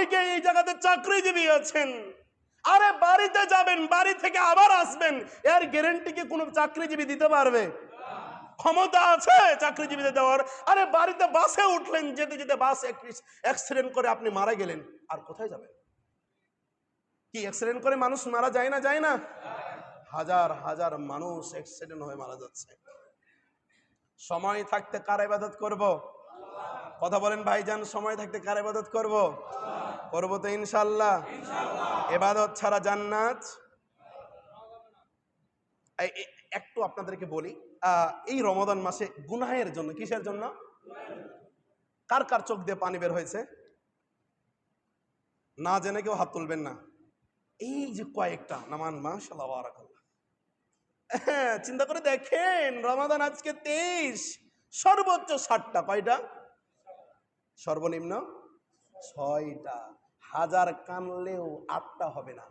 অনেকে এই জায়গাতে চাকরিজীবী আছেন, আরে বাড়িতে যাবেন, বাড়ি থেকে আবার আসবেন, এর গ্যারান্টি কি কোনো চাকরিজীবী দিতে পারবে? ক্ষমতা আছে চাকরিজীবীদের দেওয়ার? আরে বাড়িতে বাসে উঠলেন, যেতে যেতে বাস অ্যাক্সিডেন্ট করে আপনি মারা গেলেন, আর কোথায় যাবেন? কি অ্যাক্সিডেন্ট করে মানুষ মারা যায় না? যায় না? হাজার হাজার মানুষ অ্যাক্সিডেন্ট হয়ে মারা যাচ্ছে। সময় থাকতে কার ইবাদত করব? কথা বলেন ভাইজান, সময় থাকতে কার ইবাদত করব? করব তো ইনশাআল্লাহ। ইবাদত ছাড়া জান্নাত। একটু আপনাদেরকে বলি, এই রমাদান মাসে গুনাহের জন্য, কিসের জন্য? কার কার চোখ দিয়ে পানি বের হয়েছে? না জেনে কেউ হাত তুলবেন না। এই যে কয়েকটা নামান, মাশাআল্লাহ বারাকাল্লাহ, হ্যাঁ, চিন্তা করে দেখেন, রমাদান আজকে 23, সর্বোচ্চ 60টা, কয়টা? সর্বনিম্ন 6টা। হাজার কানলেও 8টা হবে না।